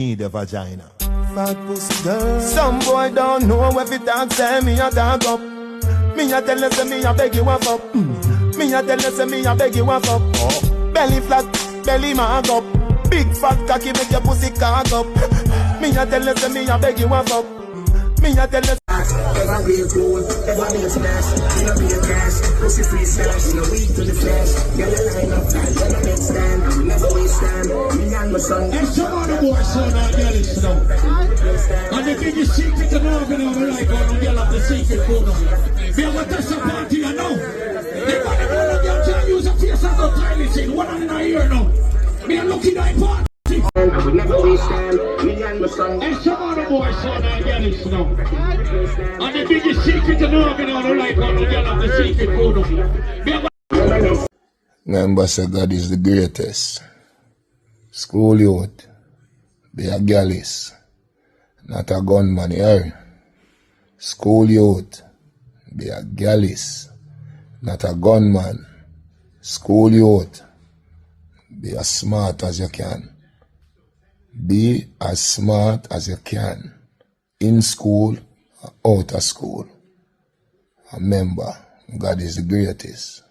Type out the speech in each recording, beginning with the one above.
need a vagina. Fat pussy girl. Some boy don't know if it dog say me a dog up. Me a tell you say me a beg you one up. Me a tell you say me a beg you one up. Belly flat, belly mag up. Big fat cocky make your pussy cock up. Me a tell you say me a beg you one up. Me a tell you. Ever real cool, ever be a smash. You know be a cash, pussy free stash. You know weak to the flesh. Get a line up, get a big stand. We never waste time. Me and my son. And some of the boys so not jealous now. And the biggest secret to know, you know, like how to get up the secret for them. We have a test of party, you know. They want to know that you can't use a face and go toilet in. What I'm in a ear now. Me a looking at party. And we never waste time. Me and my son. And some of the boys so not jealous now. And the biggest secret to know, you know, like how to get up the secret for them. We have a Remember, say God is the greatest. School youth, be a gallus, not a gunman here. School youth, be a gallus, not a gunman. School youth, be as smart as you can. Be as smart as you can. In school, out of school. Remember, God is the greatest.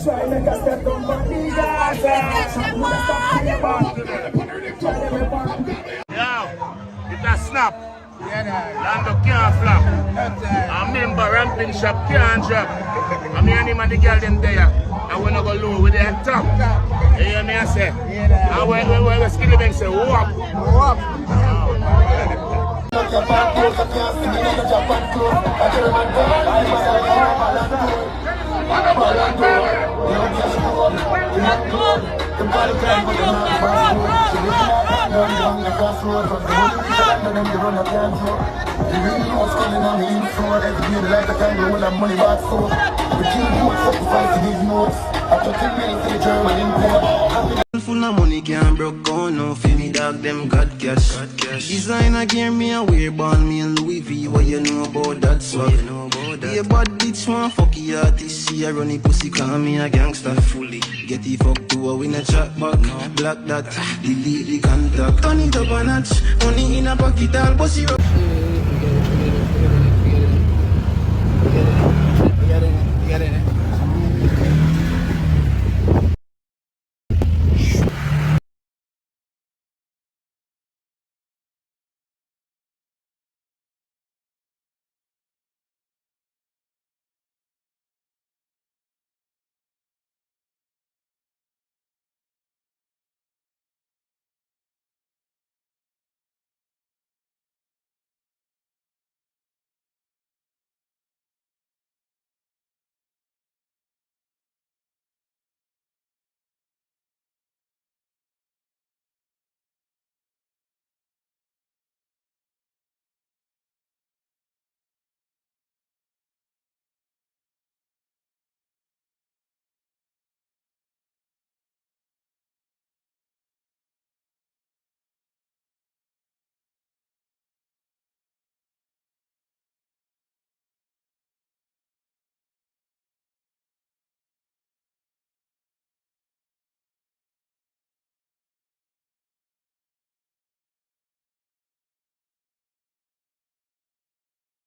Try make a step on my It's a snap. Land up can't flap. I remember ramping shop can't drop. I mean him and the girl them there. I wanna go low with their top. You hear me I say? I when Skilly Bang say walk. Walk. Full of money can't broke on no for me dog them got cash. Designer gear me a wear band me and Louis V. What you know about that swag? Yeah, bad bitch one fucky artist. See a runny pussy call me a gangster fully. Get the fuck to a win a chat back. Black that delete the contact. Turn it up a notch. Money in a pocket all pussy.